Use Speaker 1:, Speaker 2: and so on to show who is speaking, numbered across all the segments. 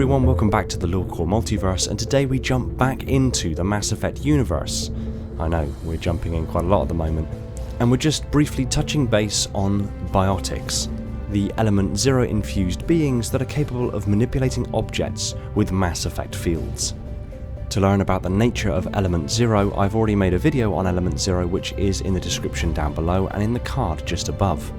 Speaker 1: everyone, welcome back to the local Multiverse, and today we jump back into the Mass Effect universe. I know, we're jumping in quite a lot at the moment, and we're just briefly touching base on Biotics, the Element Zero infused beings that are capable of manipulating objects with Mass Effect fields. To learn about the nature of Element Zero, I've already made a video on Element Zero which is in the description down below and in the card just above.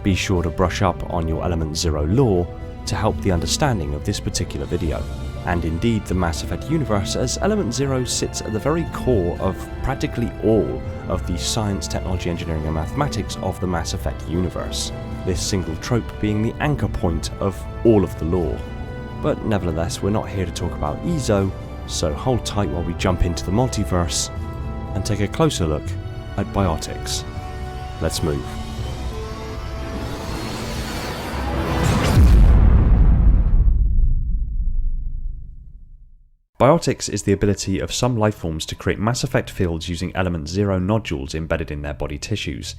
Speaker 1: Be sure to brush up on your Element Zero lore to help the understanding of this particular video, and indeed the Mass Effect universe, as Element Zero sits at the very core of practically all of the science, technology, engineering and mathematics of the Mass Effect universe, this single trope being the anchor point of all of the lore. But nevertheless, we're not here to talk about EZO, so hold tight while we jump into the multiverse and take a closer look at Biotics. Let's move. Biotics is the ability of some lifeforms to create Mass Effect fields using Element Zero nodules embedded in their body tissues.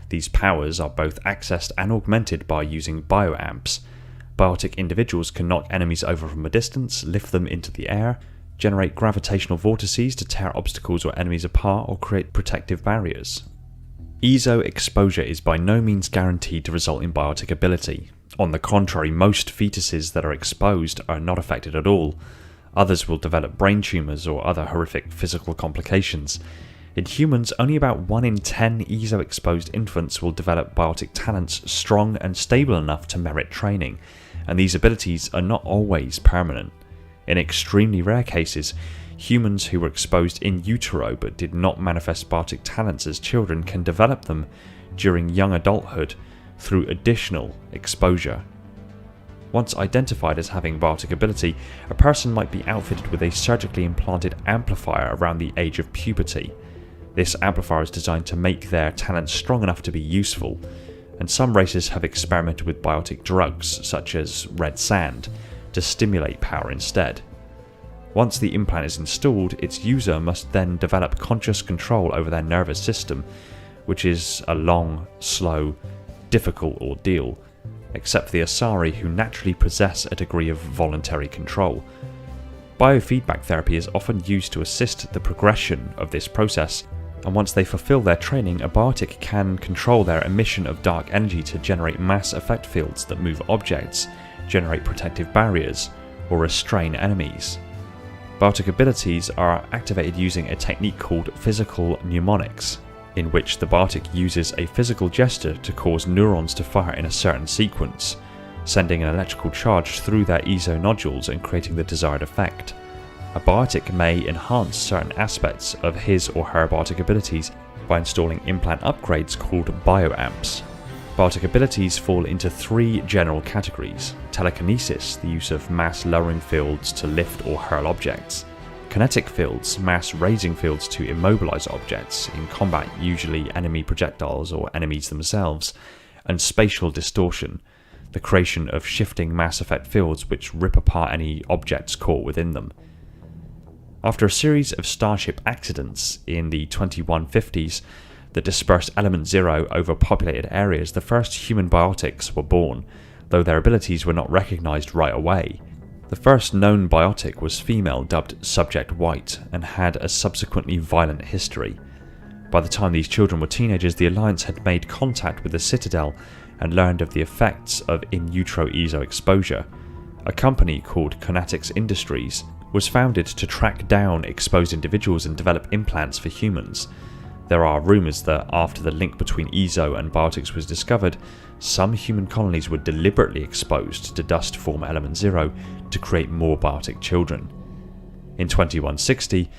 Speaker 1: These powers are both accessed and augmented by using bioamps. Biotic individuals can knock enemies over from a distance, lift them into the air, generate gravitational vortices to tear obstacles or enemies apart, or create protective barriers. EZO exposure is by no means guaranteed to result in biotic ability. On the contrary, most fetuses that are exposed are not affected at all. Others will develop brain tumours or other horrific physical complications. In humans, only about 1 in 10 EZO-exposed infants will develop biotic talents strong and stable enough to merit training, and these abilities are not always permanent. In extremely rare cases, humans who were exposed in utero but did not manifest biotic talents as children can develop them during young adulthood through additional exposure. Once identified as having biotic ability, a person might be outfitted with a surgically implanted amplifier around the age of puberty. This amplifier is designed to make their talents strong enough to be useful, and some races have experimented with biotic drugs, such as red sand, to stimulate power instead. Once the implant is installed, its user must then develop conscious control over their nervous system, which is a long, slow, difficult ordeal, except for the Asari, who naturally possess a degree of voluntary control. Biofeedback therapy is often used to assist the progression of this process, and once they fulfill their training, a biotic can control their emission of dark energy to generate mass effect fields that move objects, generate protective barriers, or restrain enemies. Biotic abilities are activated using a technique called physical mnemonics, in which the biotic uses a physical gesture to cause neurons to fire in a certain sequence, sending an electrical charge through their EZO nodules and creating the desired effect. A biotic may enhance certain aspects of his or her biotic abilities by installing implant upgrades called bioamps. Biotic abilities fall into 3 general categories: telekinesis, the use of mass-lowering fields to lift or hurl objects; kinetic fields, mass-raising fields to immobilize objects, in combat usually enemy projectiles or enemies themselves; and spatial distortion, the creation of shifting mass effect fields which rip apart any objects caught within them. After a series of starship accidents in the 2150s that dispersed Element Zero over populated areas, the first human biotics were born, though their abilities were not recognized right away. The first known biotic was female, dubbed Subject White, and had a subsequently violent history. By the time these children were teenagers, the Alliance had made contact with the Citadel and learned of the effects of in utero EZO exposure. A company called Biotics Industries was founded to track down exposed individuals and develop implants for humans. There are rumours that after the link between EZO and biotics was discovered, some human colonies were deliberately exposed to dust form Element Zero to create more biotic children. In 2160,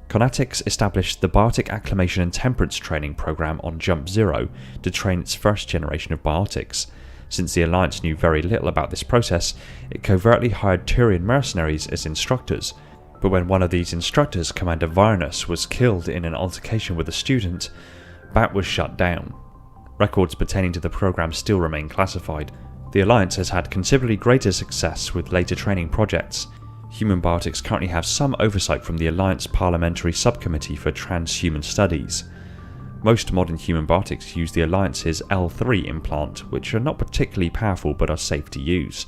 Speaker 1: Biotics established the Biotic Acclimation and Temperance Training Program on Jump Zero to train its first generation of biotics. Since the Alliance knew very little about this process, it covertly hired Turian mercenaries as instructors, but when one of these instructors, Commander Varnus, was killed in an altercation with a student, BAT was shut down. Records pertaining to the program still remain classified. The Alliance has had considerably greater success with later training projects. Human biotics currently have some oversight from the Alliance Parliamentary Subcommittee for Transhuman Studies. Most modern human biotics use the Alliance's L3 implant, which are not particularly powerful but are safe to use.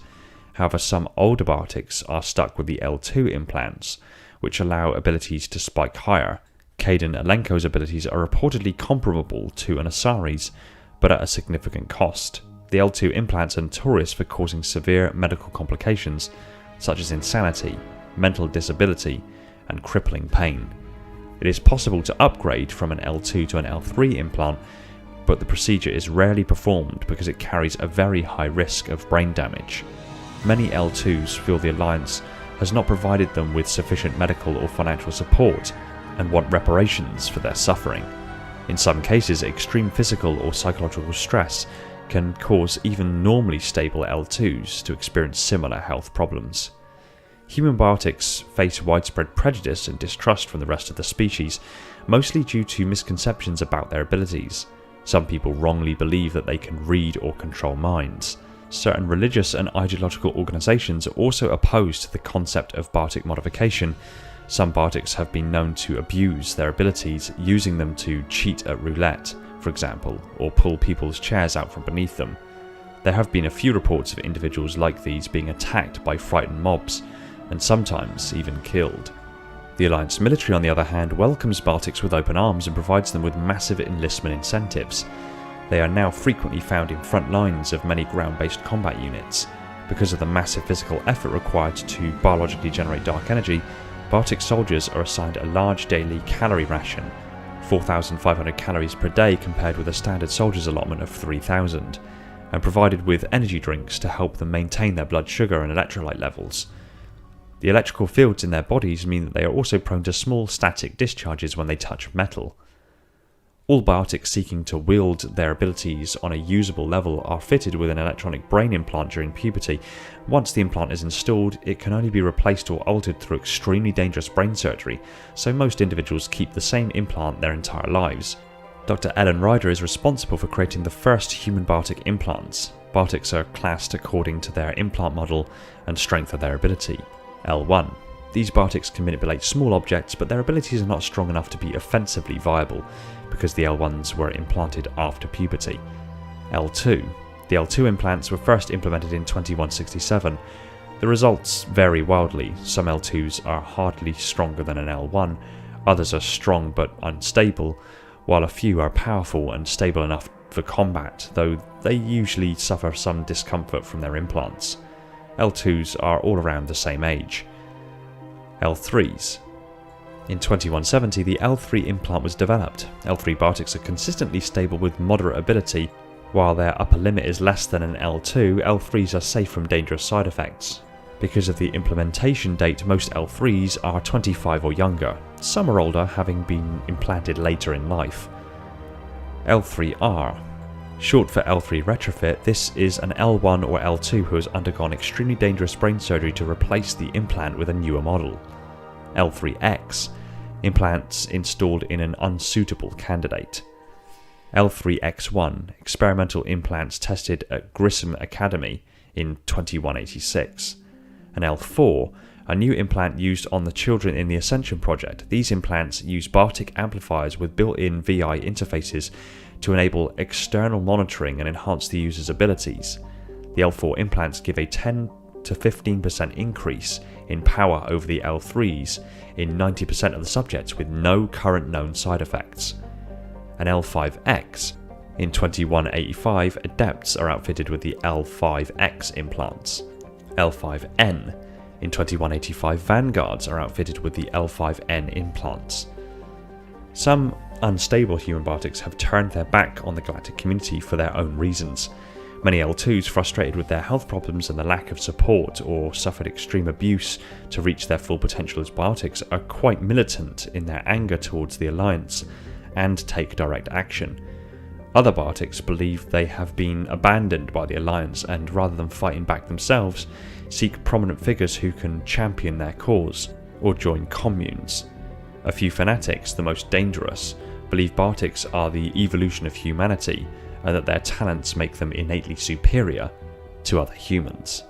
Speaker 1: However, some older Biotics are stuck with the L2 implants, which allow abilities to spike higher. Caden Alenko's abilities are reportedly comparable to an Asari's, but at a significant cost. The L2 implants are notorious for causing severe medical complications, such as insanity, mental disability, and crippling pain. It is possible to upgrade from an L2 to an L3 implant, but the procedure is rarely performed because it carries a very high risk of brain damage. Many L2s feel the Alliance has not provided them with sufficient medical or financial support and want reparations for their suffering. In some cases, extreme physical or psychological stress can cause even normally stable L2s to experience similar health problems. Human Biotics face widespread prejudice and distrust from the rest of the species, mostly due to misconceptions about their abilities. Some people wrongly believe that they can read or control minds. Certain religious and ideological organizations are also opposed to the concept of Biotic modification. Some Biotics have been known to abuse their abilities, using them to cheat at roulette, for example, or pull people's chairs out from beneath them. There have been a few reports of individuals like these being attacked by frightened mobs, and sometimes even killed. The Alliance military, on the other hand, welcomes Biotics with open arms and provides them with massive enlistment incentives. They are now frequently found in front lines of many ground-based combat units. Because of the massive physical effort required to biologically generate dark energy, Biotic soldiers are assigned a large daily calorie ration, 4,500 calories per day compared with a standard soldier's allotment of 3,000, and provided with energy drinks to help them maintain their blood sugar and electrolyte levels. The electrical fields in their bodies mean that they are also prone to small static discharges when they touch metal. All Biotics seeking to wield their abilities on a usable level are fitted with an electronic brain implant during puberty. Once the implant is installed, it can only be replaced or altered through extremely dangerous brain surgery, so most individuals keep the same implant their entire lives. Dr. Ellen Ryder is responsible for creating the first human Biotic implants. Biotics are classed according to their implant model and strength of their ability. L1. These Biotics can manipulate small objects, but their abilities are not strong enough to be offensively viable, because the L1s were implanted after puberty. L2. The L2 implants were first implemented in 2167. The results vary wildly. Some L2s are hardly stronger than an L1, others are strong but unstable, while a few are powerful and stable enough for combat, though they usually suffer some discomfort from their implants. L2s are all around the same age. L3s. In 2170, the L3 implant was developed. L3 Biotics are consistently stable with moderate ability. While their upper limit is less than an L2, L3s are safe from dangerous side effects. Because of the implementation date, most L3s are 25 or younger. Some are older, having been implanted later in life. L3R. Short for L3 retrofit, this is an L1 or L2 who has undergone extremely dangerous brain surgery to replace the implant with a newer model. L3X. Implants installed in an unsuitable candidate. L3X1. Experimental implants tested at Grissom Academy in 2186. And L4. A new implant used on the children in the Ascension project. These implants use Biotic amplifiers with built-in VI interfaces to enable external monitoring and enhance the user's abilities. The L4 implants give a 10 to 15% increase in power over the L3s in 90% of the subjects with no current known side effects. And L5X. In 2185, adepts are outfitted with the L5X implants. L5N. In 2185, vanguards are outfitted with the L5N implants. Some unstable human Biotics have turned their back on the galactic community for their own reasons. Many L2s, frustrated with their health problems and the lack of support, or suffered extreme abuse to reach their full potential as Biotics, are quite militant in their anger towards the Alliance and take direct action. Other Biotics believe they have been abandoned by the Alliance and, rather than fighting back themselves, seek prominent figures who can champion their cause or join communes. A few fanatics, the most dangerous, believe Biotics are the evolution of humanity and that their talents make them innately superior to other humans.